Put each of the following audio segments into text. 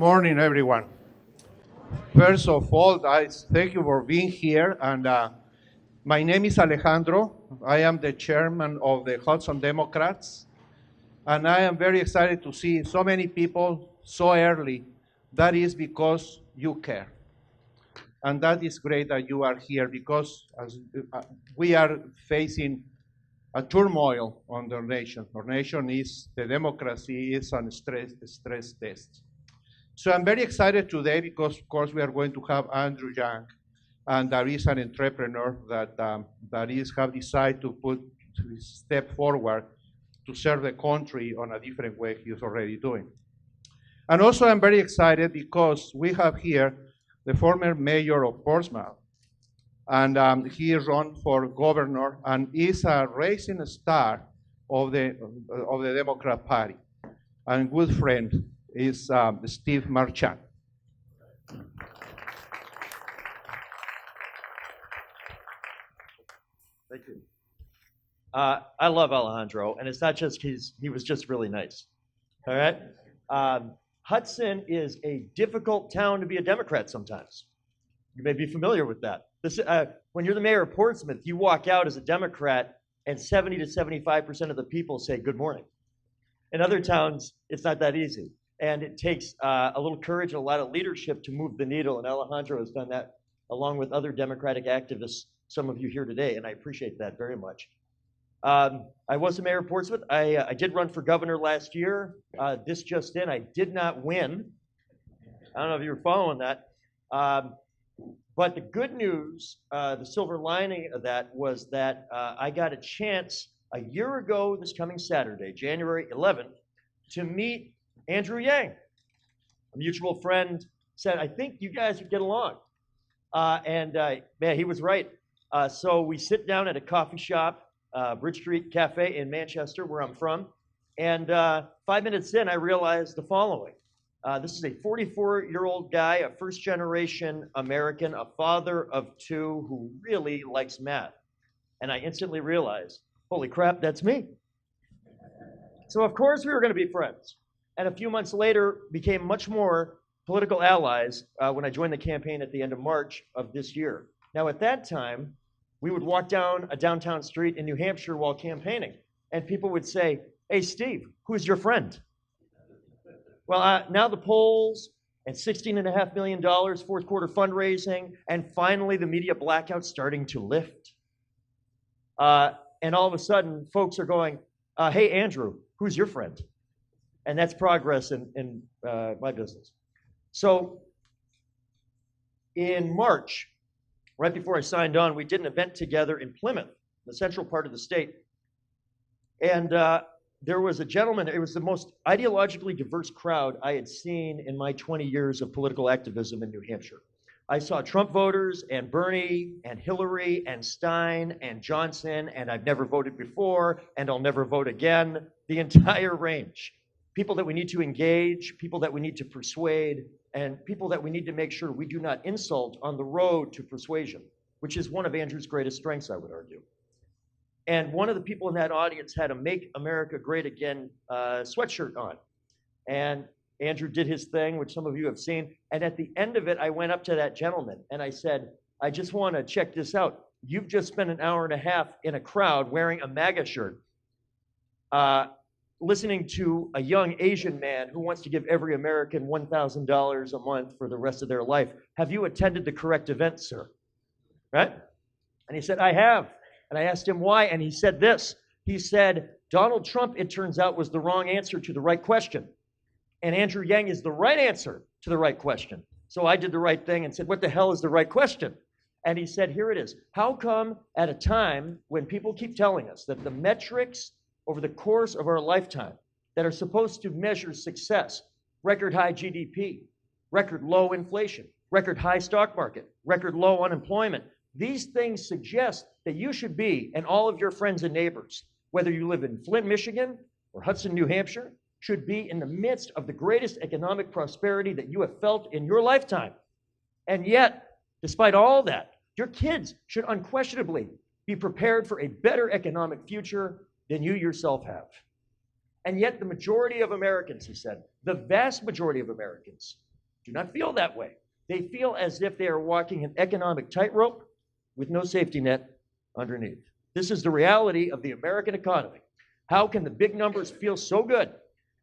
morning, everyone. First of all, I thank you for being here. And my name is Alejandro. I am the chairman of the Hudson Democrats. And I am very excited to see so many people so early. That is because you care. And that is great that you are here because as we are facing a turmoil on the nation. Our nation is, the democracy is on stress test. So I'm very excited today because, of course, we are going to have Andrew Yang, and there is an entrepreneur that have decided to step forward to serve the country on a different way he's already doing. And also I'm very excited because we have here the former mayor of Portsmouth, and he is run for governor and is a rising star of the Democrat Party, and good friend is Steve Marchand. Thank you. I love Alejandro, and it's not just he was just really nice. All right? Hudson is a difficult town to be a Democrat sometimes. You may be familiar with that. When you're the mayor of Portsmouth, you walk out as a Democrat, and 70 to 75% of the people say good morning. In other towns, it's not that easy. And it takes a little courage and a lot of leadership to move the needle, and Alejandro has done that along with other Democratic activists, some of you here today, and I appreciate that very much. I was the mayor of Portsmouth. I did run for governor last year. This just in, I did not win. I don't know if you were following that. But the good news, the silver lining of that was that I got a chance a year ago this coming Saturday, January 11th, to meet Andrew Yang. A mutual friend said, I think you guys would get along. Man, he was right. So we sit down at a coffee shop, Bridge Street Cafe in Manchester, where I'm from. And 5 minutes in, I realized the following. This is a 44-year-old guy, a first-generation American, a father of two who really likes math. And I instantly realized, holy crap, that's me. So of course we were going to be friends. And a few months later, became much more political allies when I joined the campaign at the end of March of this year. Now at that time, we would walk down a downtown street in New Hampshire while campaigning. And people would say, hey, Steve, who's your friend? Well, now the polls and $16.5 million, fourth quarter fundraising, and finally the media blackout starting to lift. And all of a sudden, folks are going, hey, Andrew, who's your friend? And that's progress in my business. So in March, right before I signed on, we did an event together in Plymouth, the central part of the state. And there was a gentleman, it was the most ideologically diverse crowd I had seen in my 20 years of political activism in New Hampshire. I saw Trump voters and Bernie and Hillary and Stein and Johnson, and I've never voted before and I'll never vote again, the entire range. People that we need to engage, people that we need to persuade, and people that we need to make sure we do not insult on the road to persuasion, which is one of Andrew's greatest strengths, I would argue. And one of the people in that audience had a Make America Great Again sweatshirt on. And Andrew did his thing, which some of you have seen. And at the end of it, I went up to that gentleman and I said, I just want to check this out. You've just spent an hour and a half in a crowd wearing a MAGA shirt, listening to a young Asian man who wants to give every American $1,000 a month for the rest of their life. Have you attended the correct event, sir? Right? And he said, I have. And I asked him why, and he said this. He said, Donald Trump, it turns out, was the wrong answer to the right question. And Andrew Yang is the right answer to the right question. So I did the right thing and said, what the hell is the right question? And he said, here it is. How come at a time when people keep telling us that the metrics over the course of our lifetime that are supposed to measure success, record high GDP, record low inflation, record high stock market, record low unemployment, these things suggest that you should be, and all of your friends and neighbors, whether you live in Flint, Michigan, or Hudson, New Hampshire, should be in the midst of the greatest economic prosperity that you have felt in your lifetime. And yet, despite all that, your kids should unquestionably be prepared for a better economic future than you yourself have. And yet the majority of Americans, he said, the vast majority of Americans do not feel that way. They feel as if they are walking an economic tightrope with no safety net underneath. This is the reality of the American economy. How can the big numbers feel so good,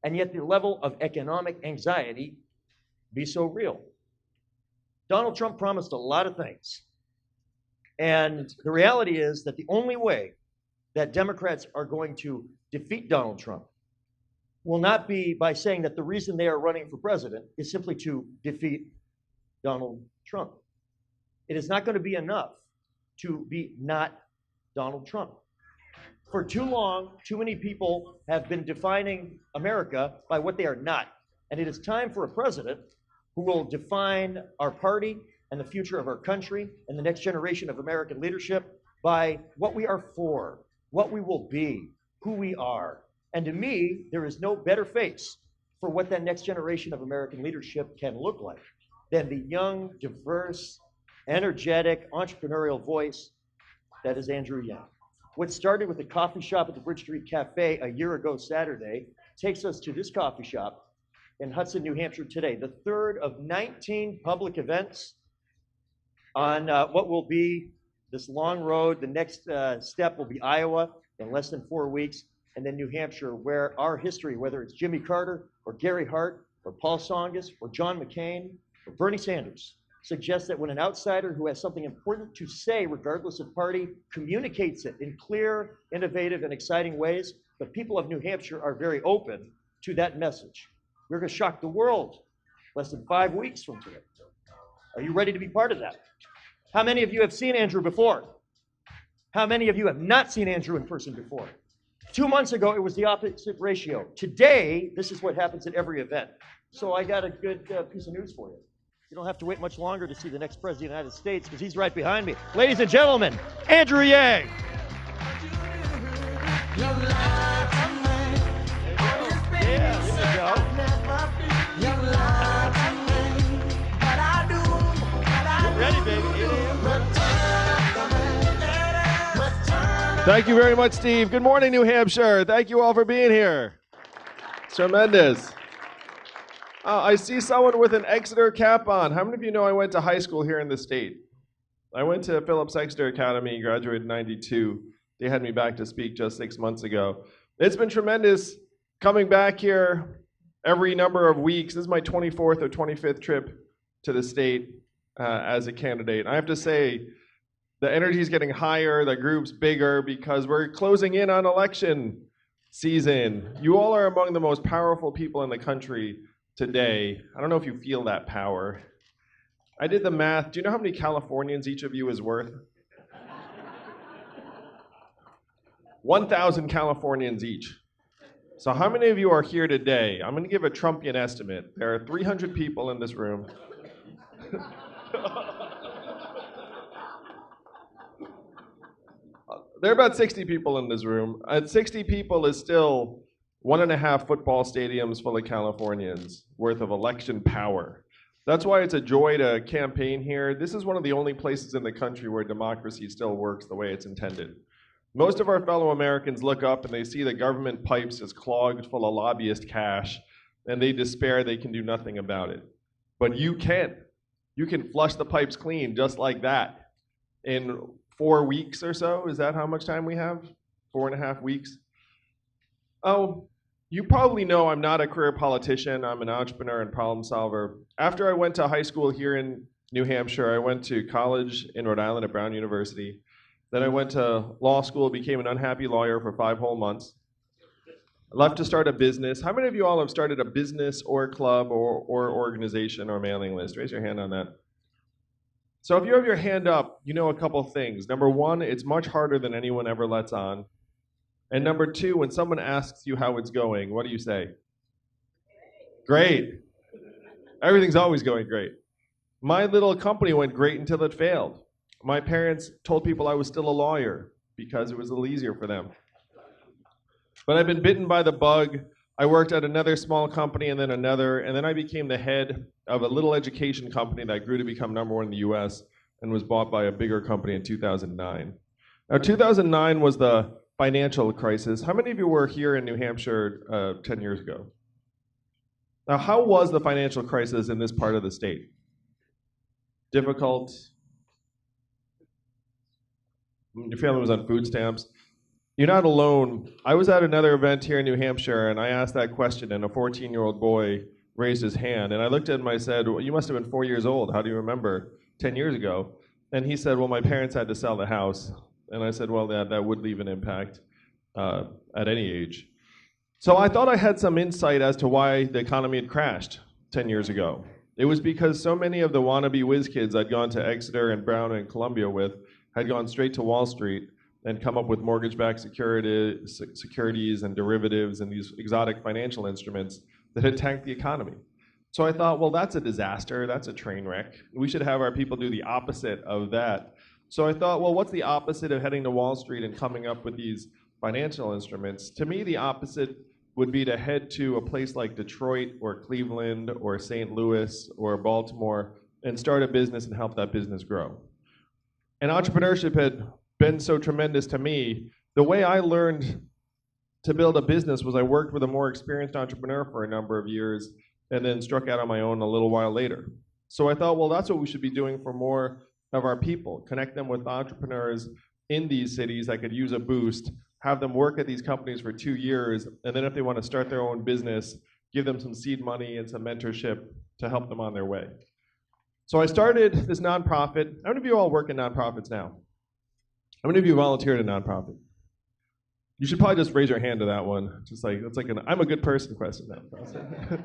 and yet the level of economic anxiety be so real? Donald Trump promised a lot of things. And the reality is that the only way that Democrats are going to defeat Donald Trump will not be by saying that the reason they are running for president is simply to defeat Donald Trump. It is not going to be enough to be not Donald Trump. For too long, too many people have been defining America by what they are not. And it is time for a president who will define our party and the future of our country and the next generation of American leadership by what we are for, what we will be, who we are. And to me, there is no better face for what that next generation of American leadership can look like than the young, diverse, energetic, entrepreneurial voice that is Andrew Yang. What started with a coffee shop at the Bridge Street Cafe a year ago Saturday takes us to this coffee shop in Hudson, New Hampshire today, the third of 19 public events on what will be this long road. The next step will be Iowa in less than 4 weeks, and then New Hampshire, where our history, whether it's Jimmy Carter or Gary Hart or Paul Tsongas or John McCain or Bernie Sanders, suggests that when an outsider who has something important to say, regardless of party, communicates it in clear, innovative, and exciting ways, the people of New Hampshire are very open to that message. We're going to shock the world less than 5 weeks from today. Are you ready to be part of that? How many of you have seen Andrew before? How many of you have not seen Andrew in person before? 2 months ago, it was the opposite ratio. Today, this is what happens at every event. So I got a good piece of news for you. You don't have to wait much longer to see the next president of the United States because he's right behind me. Ladies and gentlemen, Andrew Yang. Ready, baby. Thank you very much, Steve. Good morning, New Hampshire. Thank you all for being here. It's tremendous. I see someone with an Exeter cap on. How many of you know I went to high school here in the state? I went to Phillips Exeter Academy, graduated in '92. They had me back to speak just 6 months ago. It's been tremendous coming back here every number of weeks. This is my 24th or 25th trip to the state as a candidate. I have to say, the energy is getting higher, the group's bigger because we're closing in on election season. You all are among the most powerful people in the country today. I don't know if you feel that power. I did the math. Do you know how many Californians each of you is worth? 1,000 Californians each. So how many of you are here today? I'm going to give a Trumpian estimate. There are 300 people in this room. There are about 60 people in this room. 60 people is still 1.5 football stadiums full of Californians worth of election power. That's why it's a joy to campaign here. This is one of the only places in the country where democracy still works the way it's intended. Most of our fellow Americans look up and they see the government pipes as clogged full of lobbyist cash, and they despair they can do nothing about it. But you can. You can flush the pipes clean just like that in 4 weeks or so. Is that how much time we have? 4.5 weeks? Oh, you probably know I'm not a career politician. I'm an entrepreneur and problem solver. After I went to high school here in New Hampshire, I went to college in Rhode Island at Brown University. Then I went to law school, became an unhappy lawyer for 5 whole months. I left to start a business. How many of you all have started a business or club or organization or mailing list? Raise your hand on that. So if you have your hand up, you know a couple things. Number one, it's much harder than anyone ever lets on. And number two, when someone asks you how it's going, what do you say? Great. Everything's always going great. My little company went great until it failed. My parents told people I was still a lawyer because it was a little easier for them. But I've been bitten by the bug. I worked at another small company and then another, and then I became the head of a little education company that grew to become #1 in the US and was bought by a bigger company in 2009. Now, 2009 was the financial crisis. How many of you were here in New Hampshire 10 years ago? Now, how was the financial crisis in this part of the state? Difficult? Your family was on food stamps. You're not alone. I was at another event here in New Hampshire, and I asked that question, and a 14-year-old boy raised his hand. And I looked at him and I said, well, you must have been 4 years old. How do you remember 10 years ago? And he said, well, my parents had to sell the house. And I said, well, that would leave an impact at any age. So I thought I had some insight as to why the economy had crashed 10 years ago. It was because so many of the wannabe whiz kids I'd gone to Exeter and Brown and Columbia with had gone straight to Wall Street and come up with mortgage-backed securities and derivatives and these exotic financial instruments that had tanked the economy. So I thought, well, that's a disaster, that's a train wreck. We should have our people do the opposite of that. So I thought, well, what's the opposite of heading to Wall Street and coming up with these financial instruments? To me, the opposite would be to head to a place like Detroit or Cleveland or St. Louis or Baltimore and start a business and help that business grow. And entrepreneurship had been so tremendous to me. The way I learned to build a business was I worked with a more experienced entrepreneur for a number of years and then struck out on my own a little while later. So I thought, well, that's what we should be doing for more of our people, connect them with entrepreneurs in these cities that could use a boost, have them work at these companies for 2 years, and then if they want to start their own business, give them some seed money and some mentorship to help them on their way. So I started this nonprofit. How many of you all work in nonprofits now? How many of you volunteered in a nonprofit? You should probably just raise your hand to that one. Just like, it's like an I'm a good person question now.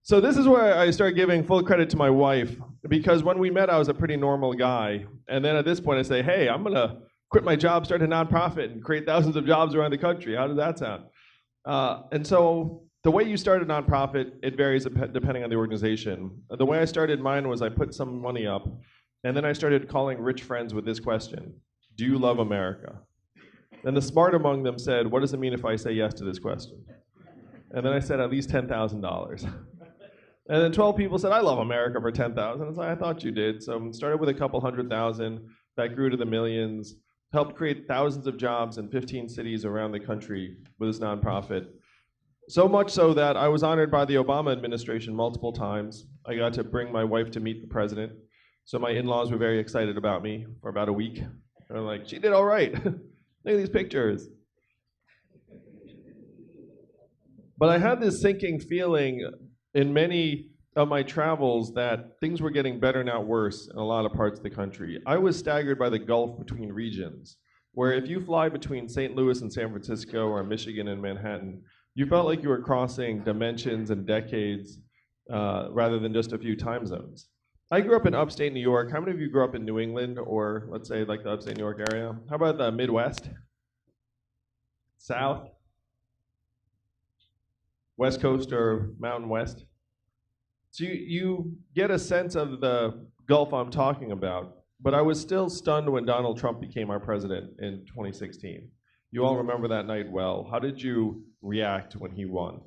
So this is where I started giving full credit to my wife, because when we met, I was a pretty normal guy. And then at this point, I say, hey, I'm going to quit my job, start a nonprofit, and create thousands of jobs around the country. How does that sound? And so the way you start a nonprofit, it varies depending on the organization. The way I started mine was I put some money up, and then I started calling rich friends with this question: do you love America? And the smart among them said, what does it mean if I say yes to this question? And then I said at least $10,000. And then 12 people said, I love America for 10,000. I thought you did. So started with a couple 100,000, that grew to the millions, helped create thousands of jobs in 15 cities around the country with this nonprofit. So much so that I was honored by the Obama administration multiple times. I got to bring my wife to meet the president. So my in-laws were very excited about me for about a week. They're like, she did all right. Look at these pictures. But I had this sinking feeling in many of my travels that things were getting better, not worse, in a lot of parts of the country. I was staggered by the gulf between regions, where if you fly between St. Louis and San Francisco or Michigan and Manhattan, you felt like you were crossing dimensions and decades rather than just a few time zones. I grew up in upstate New York. How many of you grew up in New England or, let's say, like the upstate New York area? How about the Midwest? South? West Coast or Mountain West? So you get a sense of the gulf I'm talking about, but I was still stunned when Donald Trump became our president in 2016. You all remember that night well. How did you react when he won?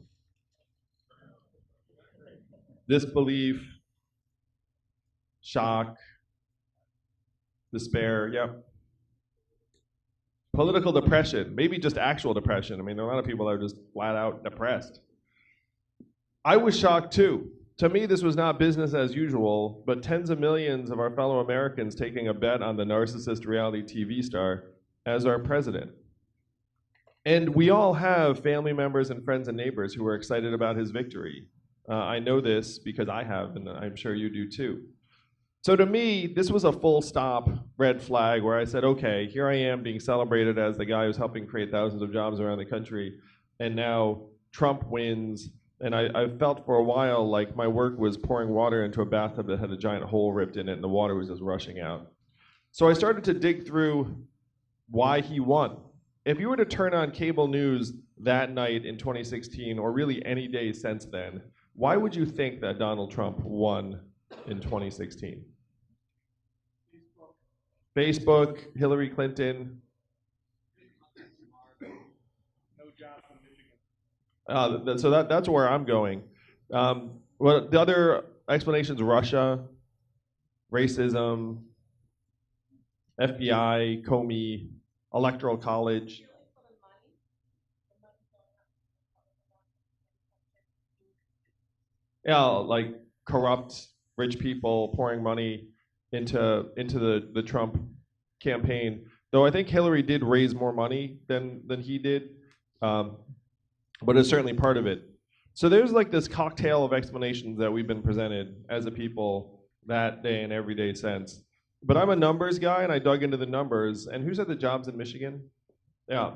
Disbelief, shock, despair, yep. Political depression, maybe just actual depression. I mean, there are a lot of people that are just flat out depressed. I was shocked too. To me, this was not business as usual, but tens of millions of our fellow Americans taking a bet on the narcissist reality TV star as our president. And we all have family members and friends and neighbors who are excited about his victory. I know this because I have, and I'm sure you do too. So to me, this was a full stop red flag where I said, okay, here I am being celebrated as the guy who's helping create thousands of jobs around the country, and now Trump wins. And I felt for a while like my work was pouring water into a bathtub that had a giant hole ripped in it, and the water was just rushing out. So I started to dig through why he won. If you were to turn on cable news that night in 2016, or really any day since then, why would you think that Donald Trump won in 2016? Facebook, Hillary Clinton. So that's where I'm going. Well, the other explanations: Russia, racism, FBI, Comey, Electoral College. Yeah, like corrupt rich people pouring money into the Trump campaign. Though I think Hillary did raise more money than he did, um, but it's certainly part of it. So there's like this cocktail of explanations that we've been presented as a people that day and every day since. But I'm a numbers guy, and I dug into the numbers. And who said the jobs in Michigan? Yeah,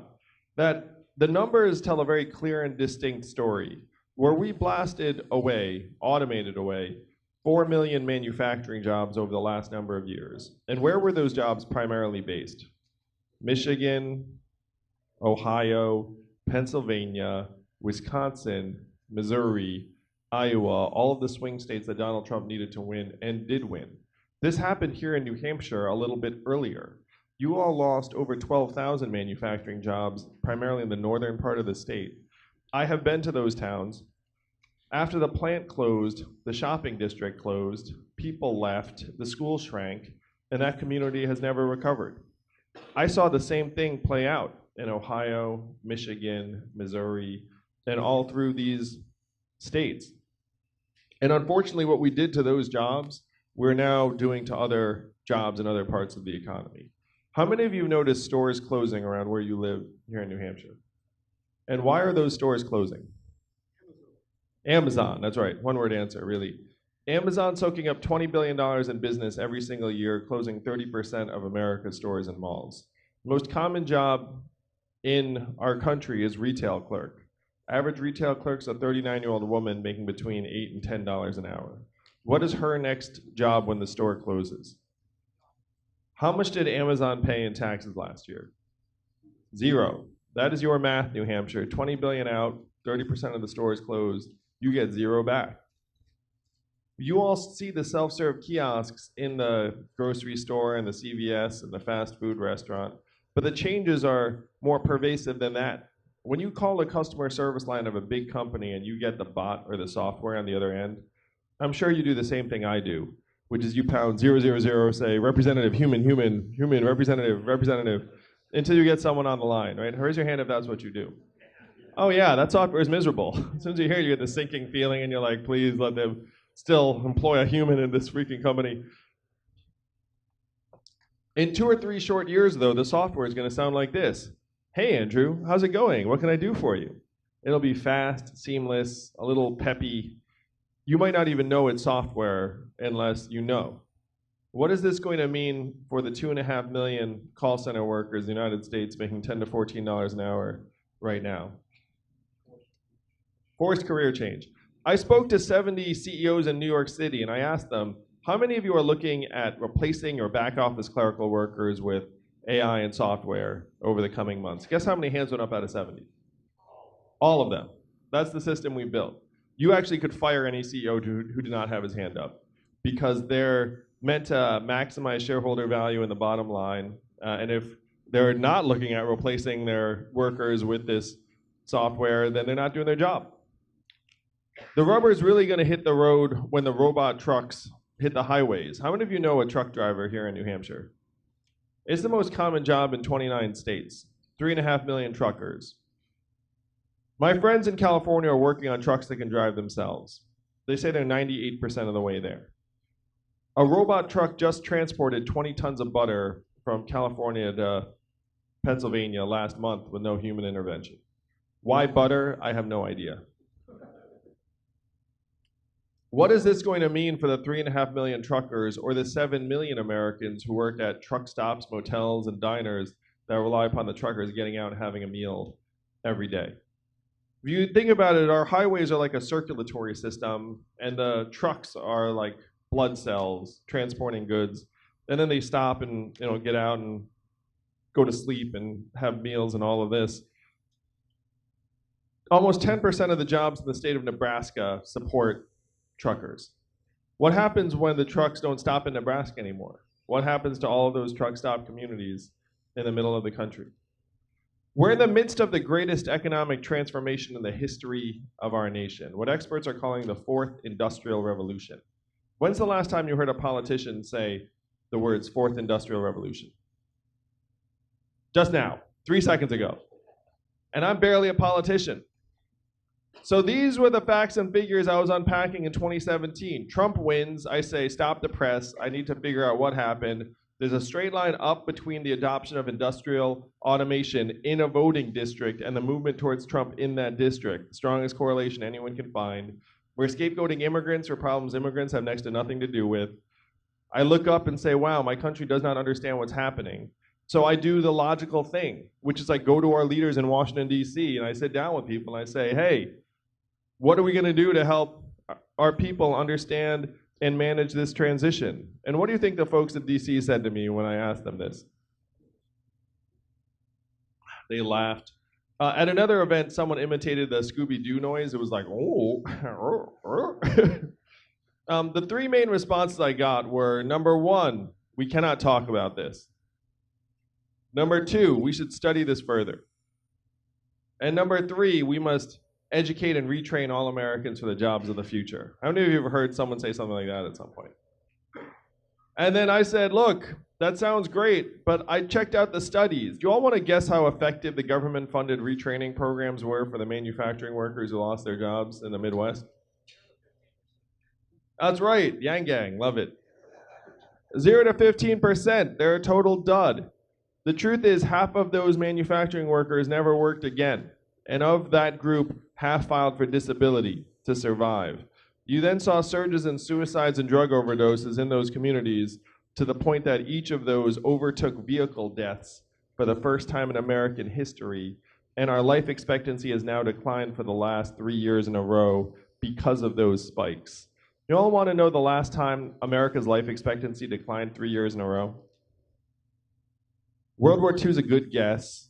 that the numbers tell a very clear and distinct story. Where we blasted away, automated away, 4 million manufacturing jobs over the last number of years. And where were those jobs primarily based? Michigan, Ohio, Pennsylvania, Wisconsin, Missouri, Iowa, all of the swing states that Donald Trump needed to win and did win. This happened here in New Hampshire a little bit earlier. You all lost over 12,000 manufacturing jobs, primarily in the northern part of the state. I have been to those towns. After the plant closed, the shopping district closed, people left, the school shrank, and that community has never recovered. I saw the same thing play out in Ohio, Michigan, Missouri, and all through these states. And unfortunately, what we did to those jobs, we're now doing to other jobs in other parts of the economy. How many of you noticed stores closing around where you live here in New Hampshire? And why are those stores closing? Amazon, that's right, one word answer, really. Amazon soaking up $20 billion in business every single year, closing 30% of America's stores and malls. The most common job in our country is retail clerk. Average retail clerk's a 39-year-old woman making between $8 and $10 an hour. What is her next job when the store closes? How much did Amazon pay in taxes last year? 0. That is your math, New Hampshire. 20 billion out, 30% of the stores closed. You get 0 back. You all see the self-serve kiosks in the grocery store and the CVS and the fast food restaurant, but the changes are more pervasive than that. When you call the customer service line of a big company and you get the bot or the software on the other end, I'm sure you do the same thing I do, which is you pound 000, say representative, human, representative, until you get someone on the line, right? Raise your hand if that's what you do. Oh yeah, that software is miserable. As soon as you hear it, you get the sinking feeling and you're like, please let them still employ a human in this freaking company. In 2 or 3 short years though, the software is gonna sound like this. Hey Andrew, how's it going? What can I do for you? It'll be fast, seamless, a little peppy. You might not even know it's software unless you know. What is this going to mean for the 2.5 million call center workers in the United States making $10 to $14 an hour right now? Forced career change. I spoke to 70 CEOs in New York City and I asked them, how many of you are looking at replacing your back office clerical workers with AI and software over the coming months? Guess how many hands went up out of 70? All of them. That's the system we built. You actually could fire any CEO who did not have his hand up because they're meant to maximize shareholder value in the bottom line. And if they're not looking at replacing their workers with this software, then they're not doing their job. The rubber is really going to hit the road when the robot trucks hit the highways. How many of you know a truck driver here in New Hampshire? It's the most common job in 29 states, 3.5 million truckers. My friends in California are working on trucks that can drive themselves. They say they're 98% of the way there. A robot truck just transported 20 tons of butter from California to Pennsylvania last month with no human intervention. Why butter? I have no idea. What is this going to mean for the 3.5 million truckers or the 7 million Americans who work at truck stops, motels, and diners that rely upon the truckers getting out and having a meal every day? If you think about it, our highways are like a circulatory system, and the trucks are like blood cells transporting goods. And then they stop and get out and go to sleep and have meals and all of this. Almost 10% of the jobs in the state of Nebraska support truckers. What happens when the trucks don't stop in Nebraska anymore? What happens to all of those truck stop communities in the middle of the country? We're in the midst of the greatest economic transformation in the history of our nation, what experts are calling the 4th Industrial Revolution. When's the last time you heard a politician say the words 4th Industrial Revolution? Just now, 3 seconds ago. And I'm barely a politician. So these were the facts and figures I was unpacking in 2017. Trump wins. I say, stop the press. I need to figure out what happened. There's a straight line up between the adoption of industrial automation in a voting district and the movement towards Trump in that district. The strongest correlation anyone can find. We're scapegoating immigrants for problems immigrants have next to nothing to do with. I look up and say, wow, my country does not understand what's happening. So I do the logical thing, which is I go to our leaders in Washington, D.C., and I sit down with people and I say, hey, what are we going to do to help our people understand and manage this transition? And what do you think the folks in D.C. said to me when I asked them this? They laughed. At another event, someone imitated the Scooby-Doo noise. It was like, oh. The three main responses I got were, number one, we cannot talk about this. Number two, we should study this further. And number three, we must educate and retrain all Americans for the jobs of the future. How many of you have heard someone say something like that at some point? And then I said, look, that sounds great, but I checked out the studies. Do you all want to guess how effective the government-funded retraining programs were for the manufacturing workers who lost their jobs in the Midwest? That's right, Yang Gang, love it. 0 to 15%, they're a total dud. The truth is, half of those manufacturing workers never worked again. And of that group, half filed for disability to survive. You then saw surges in suicides and drug overdoses in those communities to the point that each of those overtook vehicle deaths for the first time in American history, and our life expectancy has now declined for the last 3 years in a row because of those spikes. You all want to know the last time America's life expectancy declined 3 years in a row? World War II is a good guess.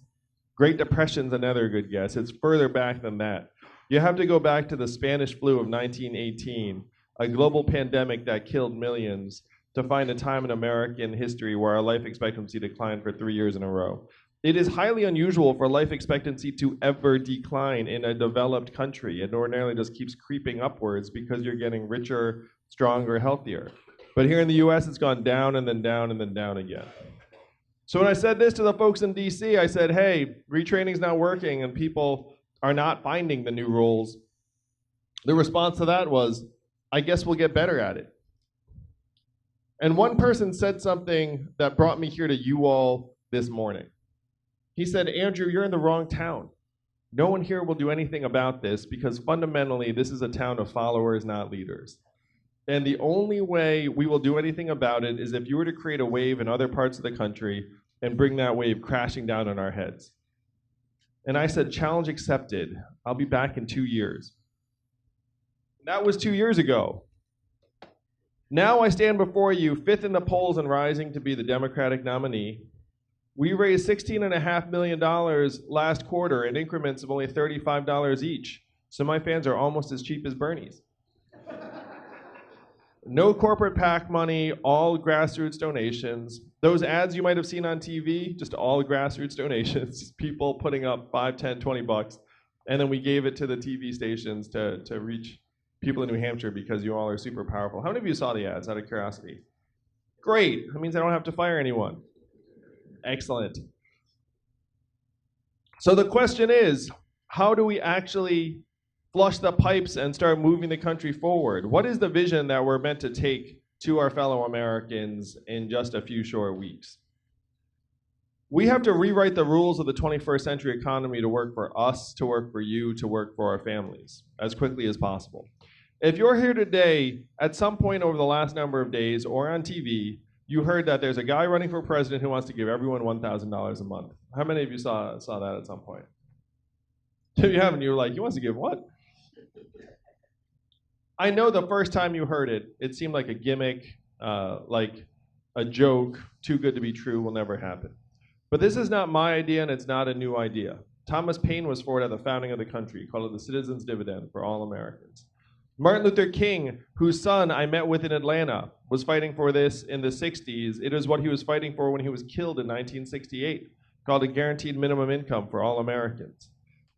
Great Depression's another good guess. It's further back than that. You have to go back to the Spanish flu of 1918, a global pandemic that killed millions, to find a time in American history where our life expectancy declined for 3 years in a row. It is highly unusual for life expectancy to ever decline in a developed country. It ordinarily just keeps creeping upwards because you're getting richer, stronger, healthier. But here in the US, it's gone down and then down and then down again. So when I said this to the folks in DC, I said, hey, retraining's not working and people are not finding the new roles. The response to that was, I guess we'll get better at it. And one person said something that brought me here to you all this morning. He said, Andrew, you're in the wrong town. No one here will do anything about this because fundamentally this is a town of followers, not leaders. And the only way we will do anything about it is if you were to create a wave in other parts of the country and bring that wave crashing down on our heads. And I said, challenge accepted. I'll be back in 2 years. That was 2 years ago. Now I stand before you, fifth in the polls and rising to be the Democratic nominee. We raised $16.5 million last quarter in increments of only $35 each. So my fans are almost as cheap as Bernie's. No corporate PAC money, all grassroots donations. Those ads you might have seen on TV, just all grassroots donations. People putting up $5, $10, $20. And then we gave it to the TV stations to reach people in New Hampshire because you all are super powerful. How many of you saw the ads out of curiosity? Great, that means I don't have to fire anyone. Excellent. So the question is, how do we actually flush the pipes and start moving the country forward? What is the vision that we're meant to take to our fellow Americans in just a few short weeks? We have to rewrite the rules of the 21st century economy to work for us, to work for you, to work for our families as quickly as possible. If you're here today, at some point over the last number of days or on TV, you heard that there's a guy running for president who wants to give everyone $1,000 a month. How many of you saw that at some point? If you haven't, you were like, he wants to give what? I know the first time you heard it, it seemed like a gimmick, like a joke, too good to be true, will never happen. But this is not my idea, and it's not a new idea. Thomas Paine was for it at the founding of the country. He called it the citizen's dividend for all Americans. Martin Luther King, whose son I met with in Atlanta, was fighting for this in the 60s. It is what he was fighting for when he was killed in 1968, called a guaranteed minimum income for all Americans.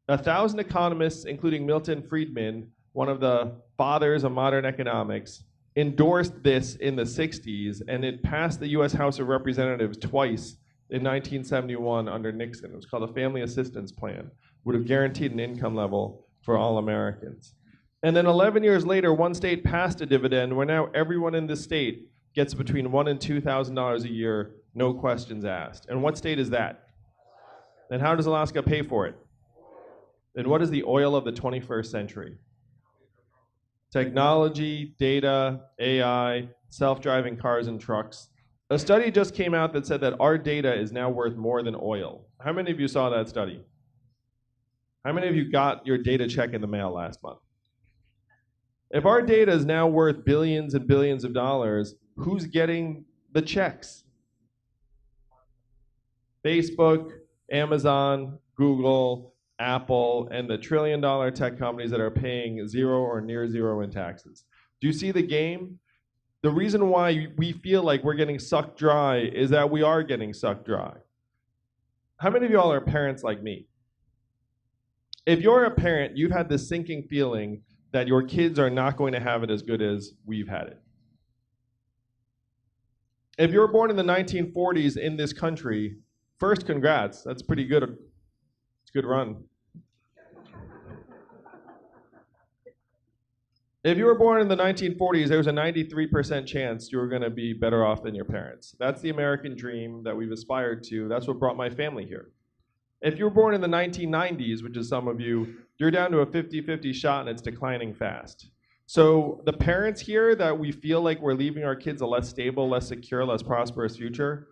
1,000 economists, including Milton Friedman, one of the fathers of modern economics, endorsed this in the 60s, and it passed the US House of Representatives twice in 1971 under Nixon. It was called a Family Assistance Plan. Would have guaranteed an income level for all Americans. And then 11 years later, one state passed a dividend where now everyone in this state gets between $1,000 and $2,000 a year, no questions asked. And what state is that? And how does Alaska pay for it? And what is the oil of the 21st century? Technology, data, AI, self-driving cars and trucks. A study just came out that said that our data is now worth more than oil. How many of you saw that study? How many of you got your data check in the mail last month? If our data is now worth billions and billions of dollars, who's getting the checks? Facebook, Amazon, Google, Apple, and the trillion-dollar tech companies that are paying zero or near zero in taxes. Do you see the game? The reason why we feel like we're getting sucked dry is that we are getting sucked dry. How many of y'all are parents like me? If you're a parent, you've had this sinking feeling that your kids are not going to have it as good as we've had it. If you were born in the 1940s in this country, first, congrats. That's pretty good. It's a good run. If you were born in the 1940s, there was a 93% chance you were going to be better off than your parents. That's the American dream that we've aspired to. That's what brought my family here. If you were born in the 1990s, which is some of you, you're down to a 50-50 shot and it's declining fast. So the parents here that we feel like we're leaving our kids a less stable, less secure, less prosperous future,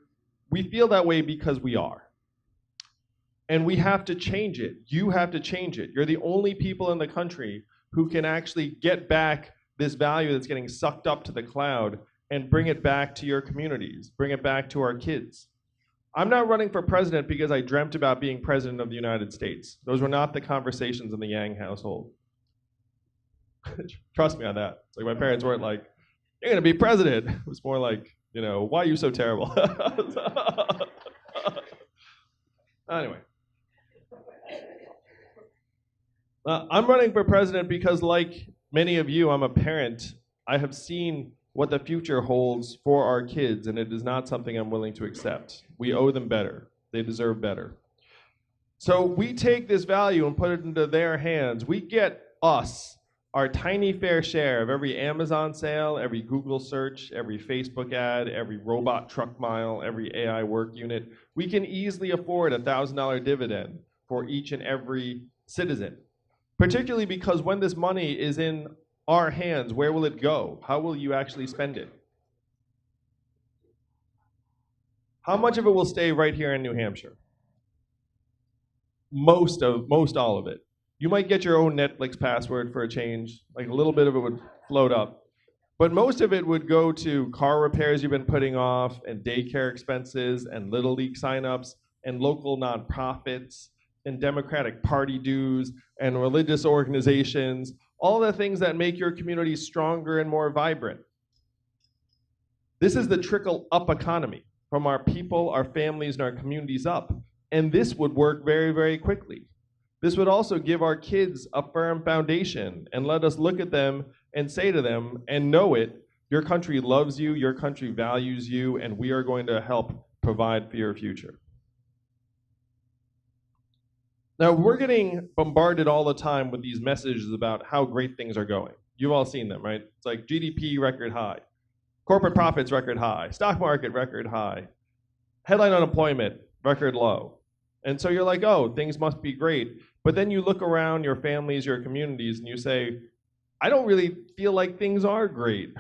we feel that way because we are. And we have to change it. You have to change it. You're the only people in the country who can actually get back this value that's getting sucked up to the cloud and bring it back to your communities, bring it back to our kids. I'm not running for president because I dreamt about being president of the United States. Those were not the conversations in the Yang household. Trust me on that. It's like my parents weren't like, you're gonna be president. It was more like, you know, why are you so terrible? Anyway. I'm running for president because, like many of you, I'm a parent. I have seen what the future holds for our kids, and it is not something I'm willing to accept. We owe them better. They deserve better. So we take this value and put it into their hands. We get us our tiny fair share of every Amazon sale, every Google search, every Facebook ad, every robot truck mile, every AI work unit. We can easily afford a $1,000 dividend for each and every citizen, particularly because when this money is in our hands, where will it go? How will you actually spend it? How much of it will stay right here in New Hampshire? Most all of it. You might get your own Netflix password for a change, like a little bit of it would float up. But most of it would go to car repairs you've been putting off, and daycare expenses, and Little League signups, and local nonprofits, and Democratic Party dues, and religious organizations, all the things that make your community stronger and more vibrant. This is the trickle-up economy from our people, our families, and our communities up. And this would work very, very quickly. This would also give our kids a firm foundation and let us look at them and say to them, and know it, your country loves you, your country values you, and we are going to help provide for your future. Now, we're getting bombarded all the time with these messages about how great things are going. You've all seen them, right? It's like GDP record high, corporate profits record high, stock market record high, headline unemployment record low. And so you're like, oh, things must be great. But then you look around your families, your communities, and you say, I don't really feel like things are great.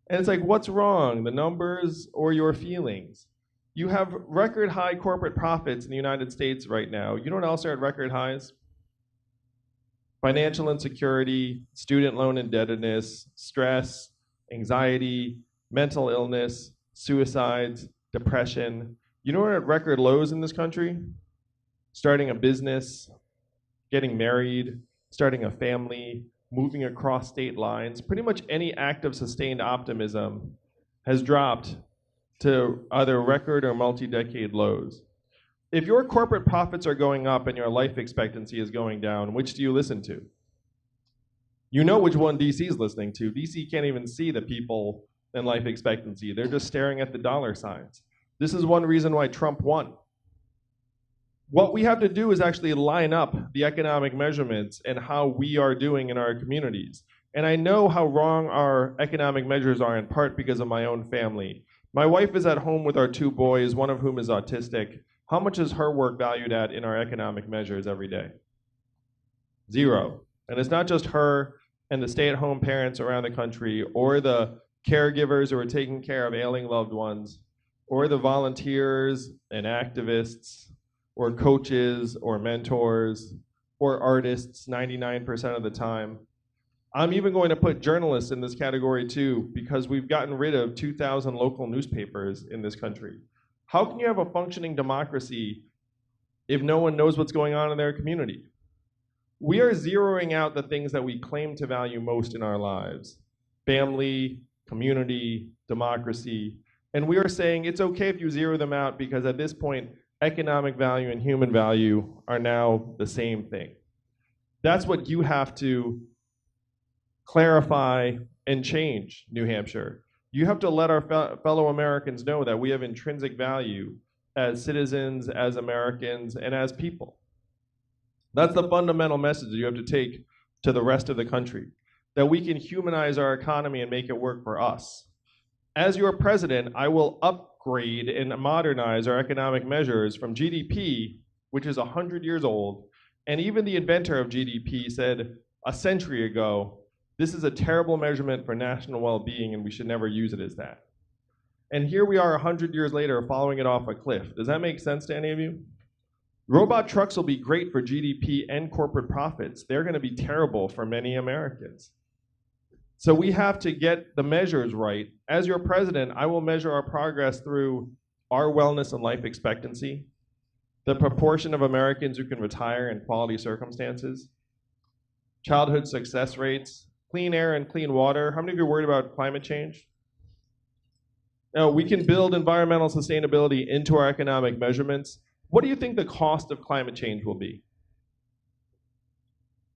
And it's like, what's wrong, the numbers or your feelings? You have record high corporate profits in the United States right now. You know what else are at record highs? Financial insecurity, student loan indebtedness, stress, anxiety, mental illness, suicides, depression. You know what are at record lows in this country? Starting a business, getting married, starting a family, moving across state lines. Pretty much any act of sustained optimism has dropped to either record or multi-decade lows. If your corporate profits are going up and your life expectancy is going down, which do you listen to? You know which one DC is listening to. DC can't even see the people in life expectancy. They're just staring at the dollar signs. This is one reason why Trump won. What we have to do is actually line up the economic measurements and how we are doing in our communities. And I know how wrong our economic measures are in part because of my own family. My wife is at home with our 2 boys, one of whom is autistic. How much is her work valued at in our economic measures every day? 0. And it's not just her and the stay-at-home parents around the country, or the caregivers who are taking care of ailing loved ones, or the volunteers and activists, or coaches, or mentors, or artists 99% of the time. I'm even going to put journalists in this category too, because we've gotten rid of 2,000 local newspapers in this country. How can you have a functioning democracy if no one knows what's going on in their community? We are zeroing out the things that we claim to value most in our lives: family, community, democracy. And we are saying it's okay if you zero them out, because at this point, economic value and human value are now the same thing. That's what you have to clarify and change, New Hampshire. You have to let our fellow Americans know that we have intrinsic value as citizens, as Americans, and as people. That's the fundamental message that you have to take to the rest of the country, that we can humanize our economy and make it work for us. As your president, I will upgrade and modernize our economic measures from GDP, which is 100 years old, and even the inventor of GDP said a century ago, this is a terrible measurement for national well-being and we should never use it as that. And here we are 100 years later following it off a cliff. Does that make sense to any of you? Robot trucks will be great for GDP and corporate profits. They're going to be terrible for many Americans. So we have to get the measures right. As your president, I will measure our progress through our wellness and life expectancy, the proportion of Americans who can retire in quality circumstances, childhood success rates, clean air and clean water. How many of you are worried about climate change? Now, we can build environmental sustainability into our economic measurements. What do you think the cost of climate change will be?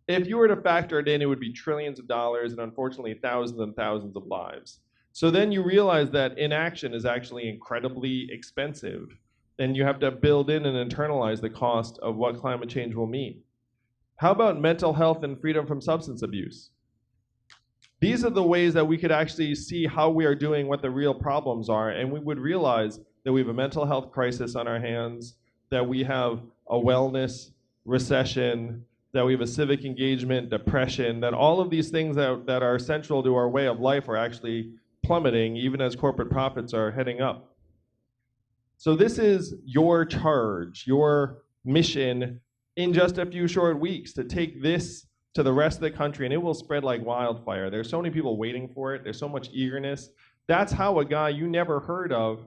If you were to factor it in, it would be trillions of dollars and unfortunately thousands and thousands of lives. So then you realize that inaction is actually incredibly expensive, and you have to build in and internalize the cost of what climate change will mean. How about mental health and freedom from substance abuse? These are the ways that we could actually see how we are doing, what the real problems are, and we would realize that we have a mental health crisis on our hands, that we have a wellness recession, that we have a civic engagement depression, that all of these things that are central to our way of life are actually plummeting, even as corporate profits are heading up. So this is your charge, your mission in just a few short weeks, to take this to the rest of the country, and it will spread like wildfire. There's so many people waiting for it. There's so much eagerness. That's how a guy you never heard of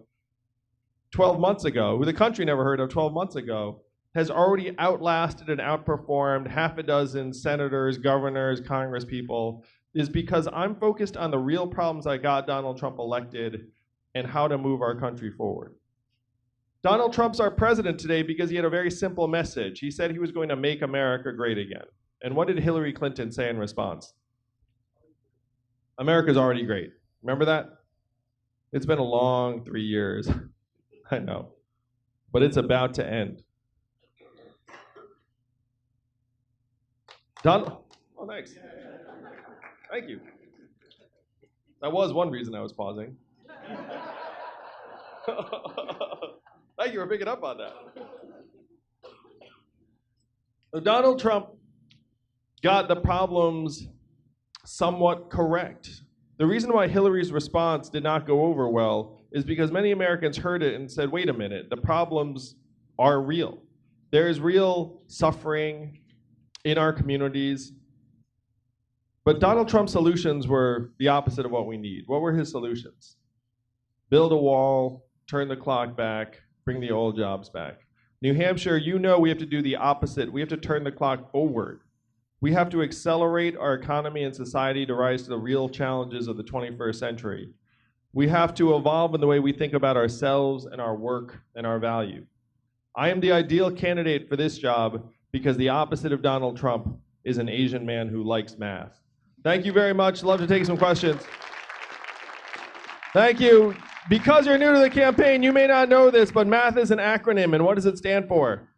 12 months ago, who the country never heard of 12 months ago, has already outlasted and outperformed half a dozen senators, governors, congresspeople, is because I'm focused on the real problems that got Donald Trump elected and how to move our country forward. Donald Trump's our president today because he had a very simple message. He said he was going to make America great again. And what did Hillary Clinton say in response? America's already great. Remember that? It's been a long 3 years. I know. But it's about to end. Oh, thanks. Thank you. That was one reason I was pausing. Thank you for picking up on that. So Donald Trump got the problems somewhat correct. The reason why Hillary's response did not go over well is because many Americans heard it and said, wait a minute, the problems are real. There is real suffering in our communities. But Donald Trump's solutions were the opposite of what we need. What were his solutions? Build a wall, turn the clock back, bring the old jobs back. New Hampshire, you know we have to do the opposite. We have to turn the clock forward. We have to accelerate our economy and society to rise to the real challenges of the 21st century. We have to evolve in the way we think about ourselves and our work and our value. I am the ideal candidate for this job because the opposite of Donald Trump is an Asian man who likes math. Thank you very much. Love to take some questions. Thank you. Because you're new to the campaign, you may not know this, but math is an acronym, and what does it stand for?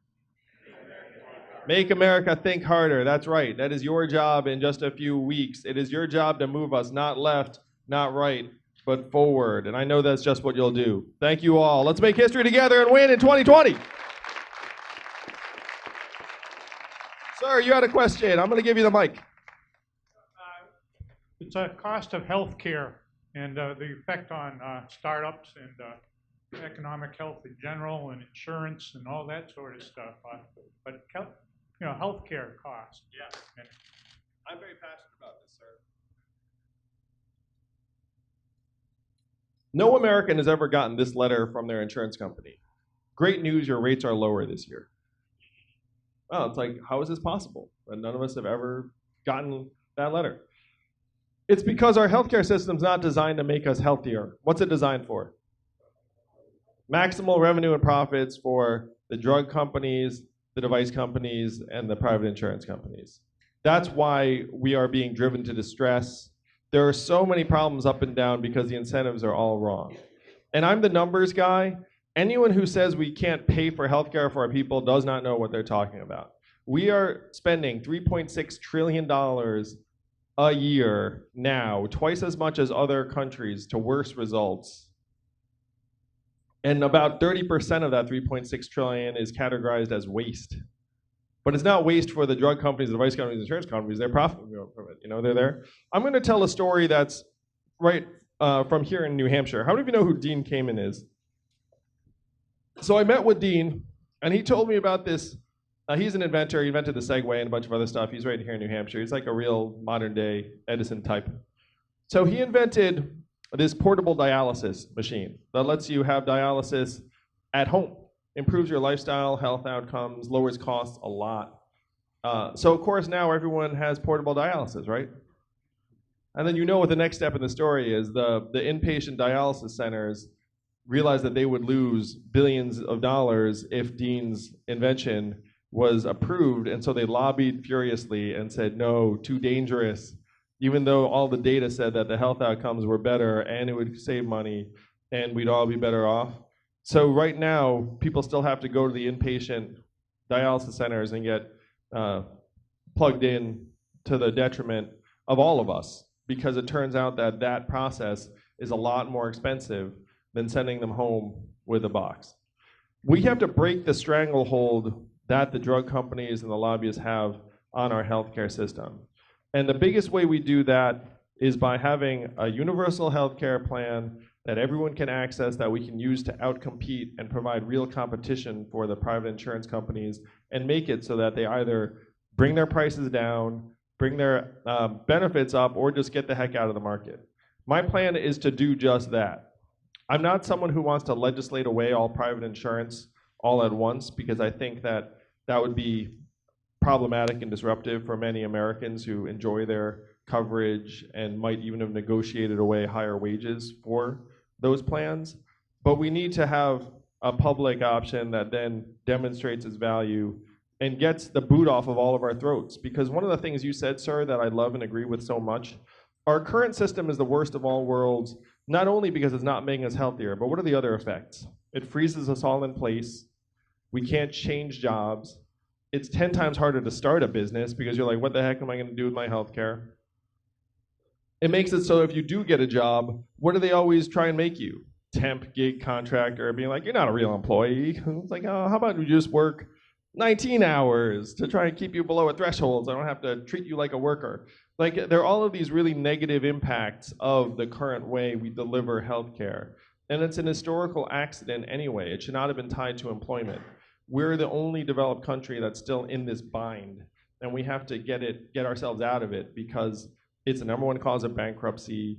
Make America think harder. That's right. That is your job in just a few weeks. It is your job to move us not left, not right, but forward. And I know that's just what you'll do. Thank you all. Let's make history together and win in 2020. Sir, you had a question. I'm going to give you the mic. It's a cost of health care and the effect on startups and economic health in general and insurance and all that sort of stuff. But healthcare costs. Yeah. I'm very passionate about this, sir. No American has ever gotten this letter from their insurance company. Great news, your rates are lower this year. Oh, it's like, how is this possible? And none of us have ever gotten that letter. It's because our healthcare system's not designed to make us healthier. What's it designed for? Maximal revenue and profits for the drug companies, the device companies, and the private insurance companies. That's why we are being driven to distress. There are so many problems up and down because the incentives are all wrong. And I'm the numbers guy. Anyone who says we can't pay for healthcare for our people does not know what they're talking about. We are spending $3.6 trillion a year now, twice as much as other countries, to worse results. And about 30% of that 3.6 trillion is categorized as waste. But it's not waste for the drug companies, the device companies, the insurance companies. They're profiting from it. They're there. I'm going to tell a story that's right from here in New Hampshire. How many of you know who Dean Kamen is? So I met with Dean, and he told me about this. He's an inventor. He invented the Segway and a bunch of other stuff. He's right here in New Hampshire. He's like a real modern-day Edison type. So he invented this portable dialysis machine that lets you have dialysis at home. Improves your lifestyle, health outcomes, lowers costs a lot. So of course now everyone has portable dialysis, right? And then what the next step in the story is. The inpatient dialysis centers realized that they would lose billions of dollars if Dean's invention was approved, and so they lobbied furiously and said, no, too dangerous, even though all the data said that the health outcomes were better and it would save money and we'd all be better off. So right now, people still have to go to the inpatient dialysis centers and get plugged in to the detriment of all of us, because it turns out that that process is a lot more expensive than sending them home with a box. We have to break the stranglehold that the drug companies and the lobbyists have on our healthcare system. And the biggest way we do that is by having a universal healthcare plan that everyone can access, that we can use to outcompete and provide real competition for the private insurance companies, and make it so that they either bring their prices down, bring their benefits up, or just get the heck out of the market. My plan is to do just that. I'm not someone who wants to legislate away all private insurance all at once, because I think that that would be problematic and disruptive for many Americans who enjoy their coverage and might even have negotiated away higher wages for those plans. But we need to have a public option that then demonstrates its value and gets the boot off of all of our throats. Because one of the things you said, sir, that I love and agree with so much, our current system is the worst of all worlds, not only because it's not making us healthier, but what are the other effects? It freezes us all in place. We can't change jobs. It's 10 times harder to start a business because you're like, what the heck am I going to do with my health care? It makes it so if you do get a job, what do they always try and make you? Temp, gig, contractor, being like, you're not a real employee. It's like, oh, how about we just work 19 hours to try and keep you below a threshold so I don't have to treat you like a worker. Like, there are all of these really negative impacts of the current way we deliver healthcare. And it's an historical accident anyway. It should not have been tied to employment. We're the only developed country that's still in this bind, and we have to get ourselves out of it, because it's the #1 cause of bankruptcy.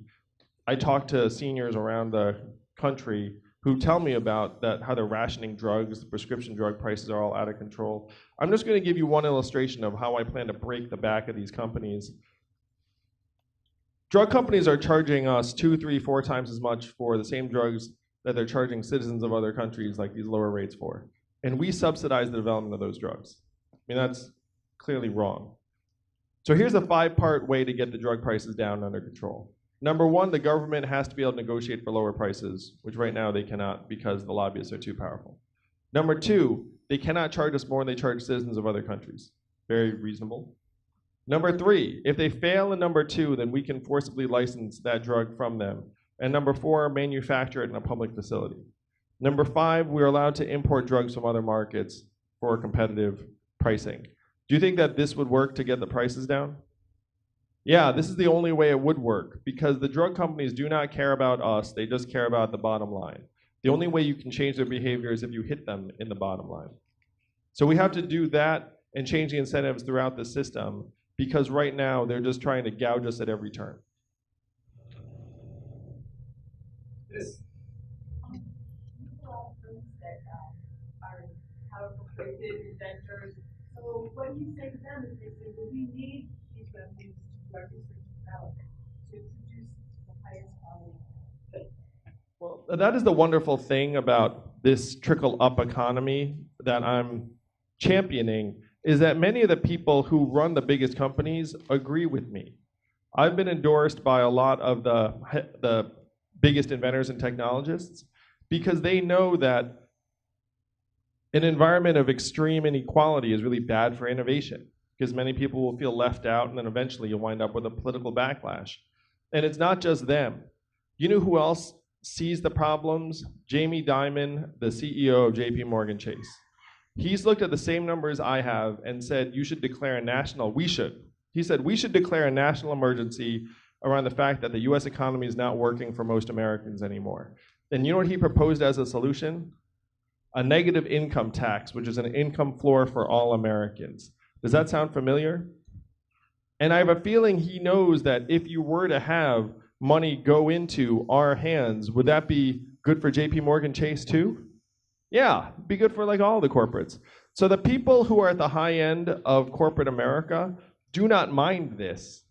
I talk to seniors around the country who tell me about that, how they're rationing drugs, the prescription drug prices are all out of control. I'm just going to give you one illustration of how I plan to break the back of these companies. Drug companies are charging us 2, 3, 4 times as much for the same drugs that they're charging citizens of other countries like these lower rates for. And we subsidize the development of those drugs. I mean, that's clearly wrong. So here's a 5-part way to get the drug prices down under control. Number 1, the government has to be able to negotiate for lower prices, which right now they cannot because the lobbyists are too powerful. Number 2, They cannot charge us more than they charge citizens of other countries. Very reasonable. Number 3, if they fail in number 2, then we can forcibly license that drug from them. And number 4, manufacture it in a public facility. Number 5, we're allowed to import drugs from other markets for competitive pricing. Do you think that this would work to get the prices down? Yeah, this is the only way it would work, because the drug companies do not care about us, they just care about the bottom line. The only way you can change their behavior is if you hit them in the bottom line. So we have to do that and change the incentives throughout the system, because right now they're just trying to gouge us at every turn. Yes. That are powerful, creative inventors. So what do you say to them if they say, well, we need these revenues to our research and development to produce the highest quality? Well, that is the wonderful thing about this trickle-up economy that I'm championing, is that many of the people who run the biggest companies agree with me. I've been endorsed by a lot of the biggest inventors and technologists because they know that an environment of extreme inequality is really bad for innovation, because many people will feel left out, and then eventually you'll wind up with a political backlash. And it's not just them. You know who else sees the problems? Jamie Dimon, the CEO of JP Morgan Chase. He's looked at the same numbers I have and said, you should declare a national, he said, we should declare a national emergency around the fact that the US economy is not working for most Americans anymore. And you know what he proposed as a solution? A negative income tax, which is an income floor for all Americans. Does that sound familiar? And I have a feeling he knows that if you were to have money go into our hands, would that be good for JP Morgan Chase too? Yeah, it'd be good for like all the corporates. So the people who are at the high end of corporate America do not mind this.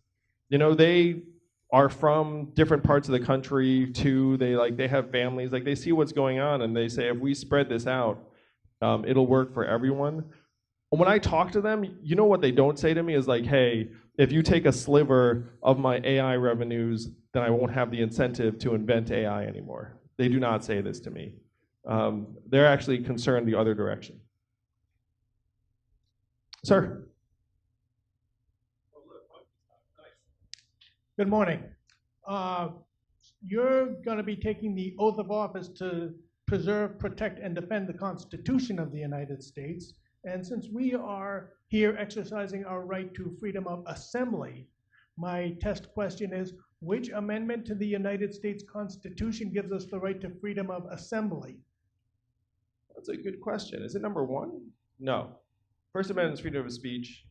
You know, they are from different parts of the country too. They have families, like they see what's going on, and they say, if we spread this out, it'll work for everyone. When I talk to them, you know what they don't say to me is like, hey, if you take a sliver of my AI revenues, then I won't have the incentive to invent AI anymore. They do not say this to me. They're actually concerned the other direction. Sir? Good morning. You're going to be taking the oath of office to preserve, protect, and defend the Constitution of the United States. And since we are here exercising our right to freedom of assembly, my test question is, which amendment to the United States Constitution gives us the right to freedom of assembly? That's a good question. Is it number 1? No. First Amendment is freedom of speech.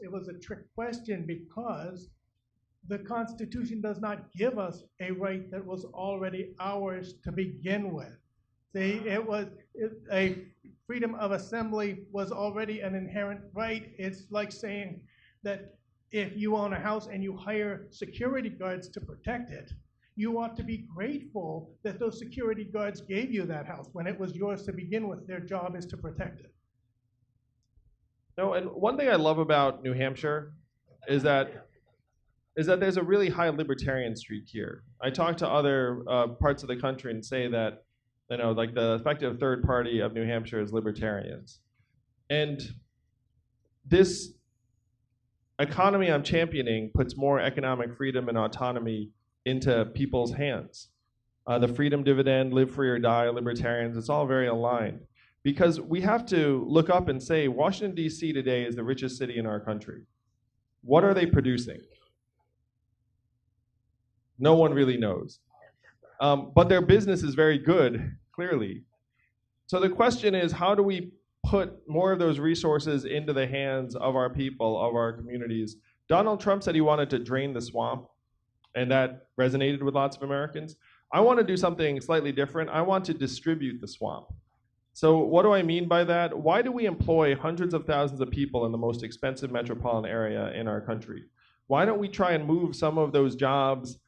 It was a trick question because the Constitution does not give us a right that was already ours to begin with. A freedom of assembly was already an inherent right. It's like saying that if you own a house and you hire security guards to protect it, you ought to be grateful that those security guards gave you that house when it was yours to begin with. Their job is to protect it. No, and one thing I love about New Hampshire is that there's a really high libertarian streak here. I talk to other parts of the country and say that, you know, like the effective third party of New Hampshire is libertarians. And this economy I'm championing puts more economic freedom and autonomy into people's hands. The freedom dividend, live free or die, libertarians, it's all very aligned. Because we have to look up and say, Washington, D.C. today is the richest city in our country. What are they producing? No one really knows. But their business is very good, clearly. So the question is, how do we put more of those resources into the hands of our people, of our communities? Donald Trump said he wanted to drain the swamp, and that resonated with lots of Americans. I want to do something slightly different. I want to distribute the swamp. So what do I mean by that? Why do we employ hundreds of thousands of people in the most expensive metropolitan area in our country? Why don't we try and move some of those jobs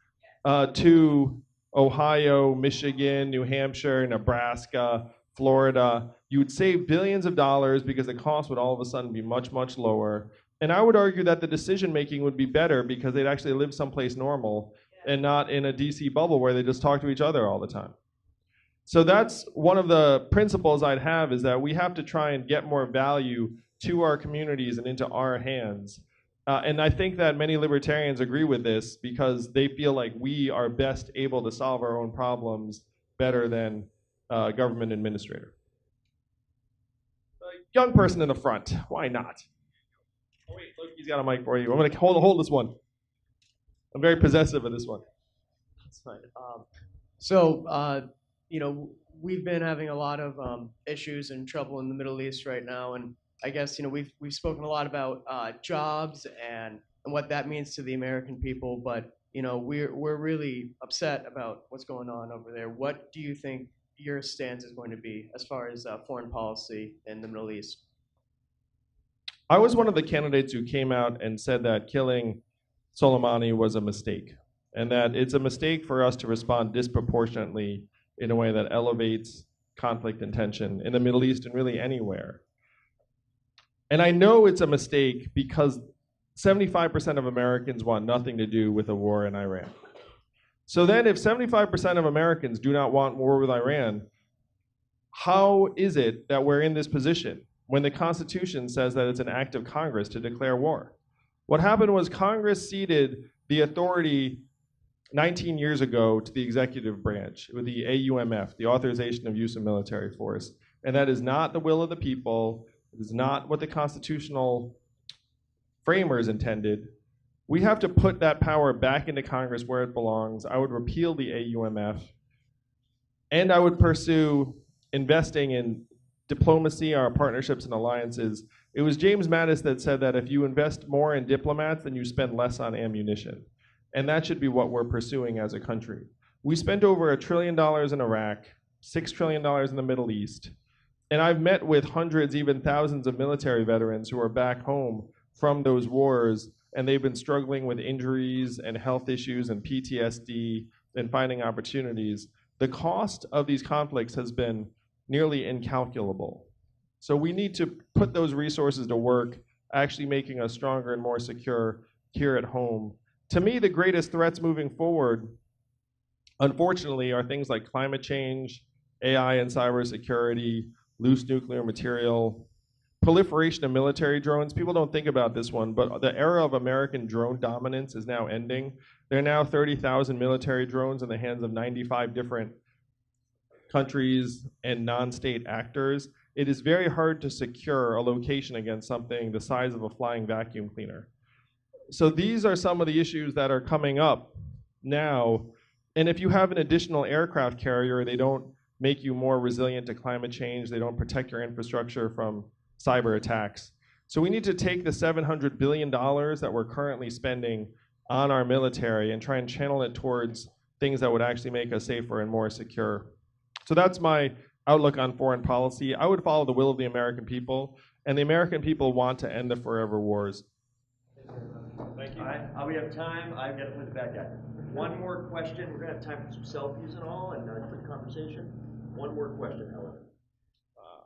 to Ohio, Michigan, New Hampshire, Nebraska, Florida? You would save billions of dollars because the cost would all of a sudden be much, much lower. And I would argue that the decision making would be better because they'd actually live someplace normal and not in a DC bubble where they just talk to each other all the time. So that's one of the principles I'd have, is that we have to try and get more value to our communities and into our hands. And I think that many libertarians agree with this because they feel like we are best able to solve our own problems better than a government administrator. A young person in the front, why not? Oh wait, look, he's got a mic for you. I'm gonna hold this one. I'm very possessive of this one. That's fine. So, we've been having a lot of issues and trouble in the Middle East right now, and I guess we've spoken a lot about jobs and what that means to the American people, but we're really upset about what's going on over there. What do you think your stance is going to be as far as foreign policy in the Middle East? I was one of the candidates who came out and said that killing Soleimani was a mistake, and that it's a mistake for us to respond disproportionately in a way that elevates conflict and tension in the Middle East and really anywhere. And I know it's a mistake because 75% of Americans want nothing to do with a war in Iran. So then if 75% of Americans do not want war with Iran, how is it that we're in this position when the Constitution says that it's an act of Congress to declare war? What happened was Congress ceded the authority 19 years ago to the executive branch with the AUMF, the Authorization of Use of Military Force. And that is not the will of the people. It is not what the constitutional framers intended. We have to put that power back into Congress where it belongs. I would repeal the AUMF. And I would pursue investing in diplomacy, our partnerships and alliances. It was James Mattis that said that if you invest more in diplomats, then you spend less on ammunition. And that should be what we're pursuing as a country. We spent over $1 trillion in Iraq, $6 trillion in the Middle East. And I've met with hundreds, even thousands of military veterans who are back home from those wars, and they've been struggling with injuries and health issues and PTSD and finding opportunities. The cost of these conflicts has been nearly incalculable. So we need to put those resources to work, actually making us stronger and more secure here at home. To me, the greatest threats moving forward, unfortunately, are things like climate change, AI and cybersecurity, loose nuclear material, proliferation of military drones. People don't think about this one, but the era of American drone dominance is now ending. There are now 30,000 military drones in the hands of 95 different countries and non-state actors. It is very hard to secure a location against something the size of a flying vacuum cleaner. So these are some of the issues that are coming up now. And if you have an additional aircraft carrier, they don't make you more resilient to climate change. They don't protect your infrastructure from cyber attacks. So we need to take the $700 billion that we're currently spending on our military and try and channel it towards things that would actually make us safer and more secure. So that's my outlook on foreign policy. I would follow the will of the American people, and the American people want to end the forever wars. Thank you. All right, we have time. I've got to play the bad guy. One more question. We're going to have time for some selfies and all, and quick conversation. One more question, however.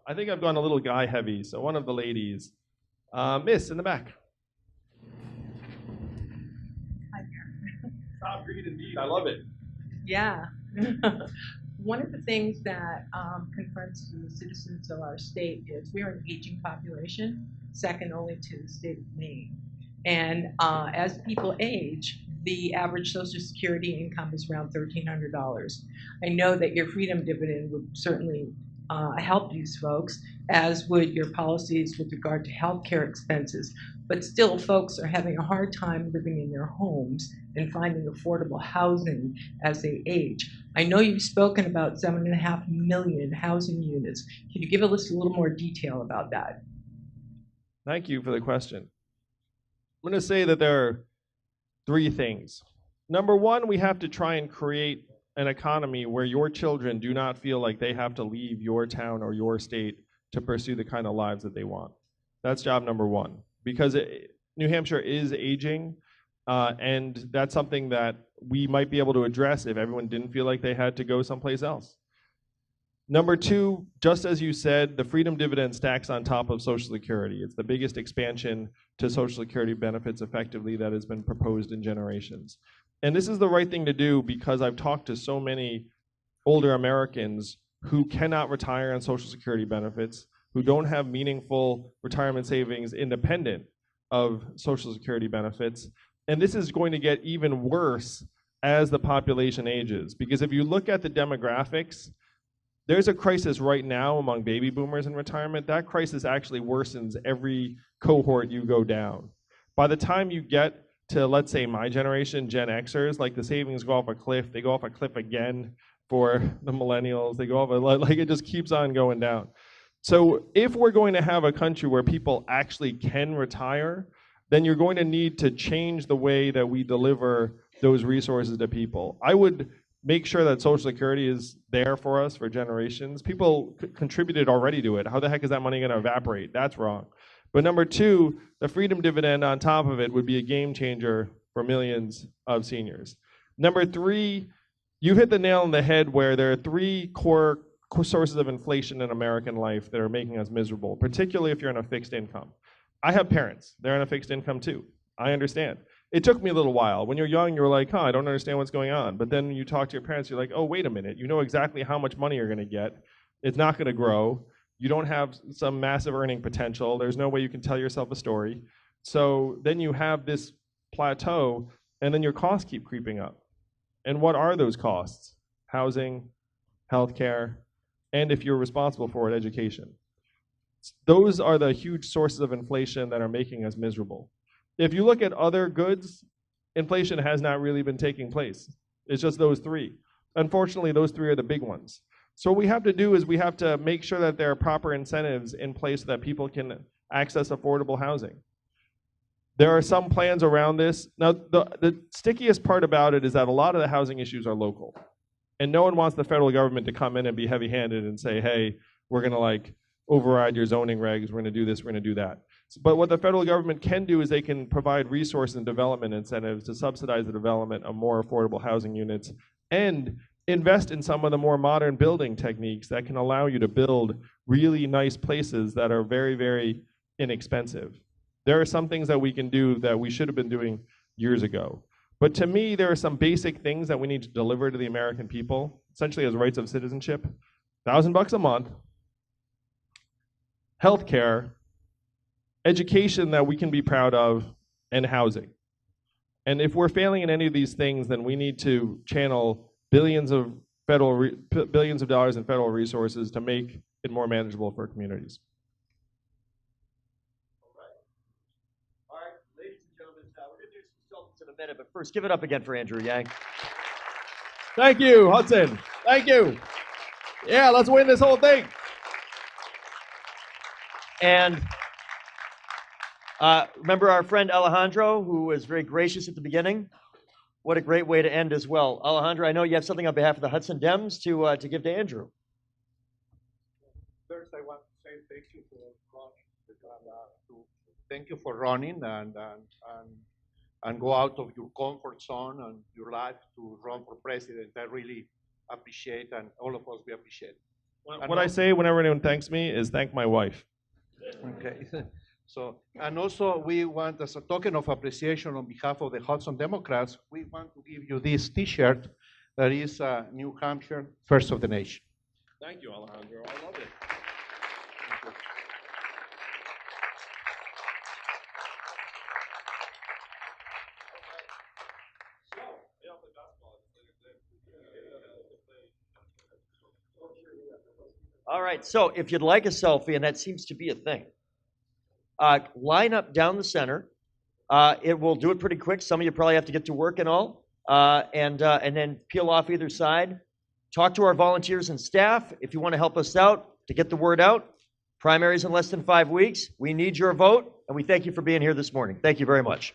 I think I've gone a little guy heavy, so one of the ladies. Miss, in the back. Hi there. Top green indeed. I love it. Yeah. One of the things that confronts the citizens of our state is we are an aging population, second only to the state of Maine. And as people age, the average Social Security income is around $1,300. I know that your freedom dividend would certainly help these folks, as would your policies with regard to healthcare expenses. But still, folks are having a hard time living in their homes and finding affordable housing as they age. I know you've spoken about 7.5 million housing units. Can you give us a little more detail about that? Thank you for the question. I'm going to say that there are three things. Number one, we have to try and create an economy where your children do not feel like they have to leave your town or your state to pursue the kind of lives that they want. That's job number one, because New Hampshire is aging, and that's something that we might be able to address if everyone didn't feel like they had to go someplace else. Number two, just as you said, the freedom dividend stacks on top of Social Security. It's the biggest expansion to Social Security benefits effectively that has been proposed in generations. And this is the right thing to do because I've talked to so many older Americans who cannot retire on Social Security benefits, who don't have meaningful retirement savings independent of Social Security benefits. And this is going to get even worse as the population ages. Because if you look at the demographics, there's a crisis right now among baby boomers in retirement. That crisis actually worsens every cohort you go down. By the time you get to, let's say, my generation, Gen Xers, like the savings go off a cliff. They go off a cliff again for the millennials. They go off like it just keeps on going down. So if we're going to have a country where people actually can retire, then you're going to need to change the way that we deliver those resources to people. I would make sure that Social Security is there for us for generations. People contributed already to it. How the heck is that money going to evaporate? That's wrong. But number two, the freedom dividend on top of it would be a game changer for millions of seniors. Number three, you hit the nail on the head where there are three core sources of inflation in American life that are making us miserable, particularly if you're on a fixed income. I have parents. They're on a fixed income too. I understand. It took me a little while. When you're young, you're like, I don't understand what's going on. But then when you talk to your parents, you're like, oh, wait a minute. You know exactly how much money you're going to get. It's not going to grow. You don't have some massive earning potential. There's no way you can tell yourself a story. So then you have this plateau, and then your costs keep creeping up. And what are those costs? Housing, healthcare, and if you're responsible for it, education. Those are the huge sources of inflation that are making us miserable. If you look at other goods, inflation has not really been taking place. It's just those three. Unfortunately, those three are the big ones. So what we have to do is we have to make sure that there are proper incentives in place so that people can access affordable housing. There are some plans around this. Now, the stickiest part about it is that a lot of the housing issues are local. And no one wants the federal government to come in and be heavy-handed and say, hey, we're going to like override your zoning regs, we're going to do this, we're going to do that. But what the federal government can do is they can provide resource and development incentives to subsidize the development of more affordable housing units and invest in some of the more modern building techniques that can allow you to build really nice places that are very, very inexpensive. There are some things that we can do that we should have been doing years ago. But to me, there are some basic things that we need to deliver to the American people, essentially as rights of citizenship. $1,000 a month, healthcare, education that we can be proud of, and housing. And if we're failing in any of these things, then we need to channel billions of dollars in federal resources to make it more manageable for communities. All right, ladies and gentlemen, we're going to do some selfies in a minute, but first, give it up again for Andrew Yang. Thank you, Hudson. Thank you. Yeah, let's win this whole thing. And remember our friend Alejandro, who was very gracious at the beginning? What a great way to end as well. Alejandro, I know you have something on behalf of the Hudson Dems to give to Andrew. First, I want to say thank you for running, thank you for running and go out of your comfort zone and your life to run for president. I really appreciate, and all of us, we appreciate. What I say whenever anyone thanks me is thank my wife. Okay. So, and also we want, as a token of appreciation on behalf of the Hudson Democrats, we want to give you this T-shirt that is New Hampshire, First of the Nation. Thank you, Alejandro. I love it. All right, so if you'd like a selfie, and that seems to be a thing, line up down the center. It will do it pretty quick. Some of you probably have to get to work and all, and then peel off either side. Talk to our volunteers and staff if you want to help us out to get the word out. Primaries in less than 5 weeks. We need your vote, and we thank you for being here this morning. Thank you very much.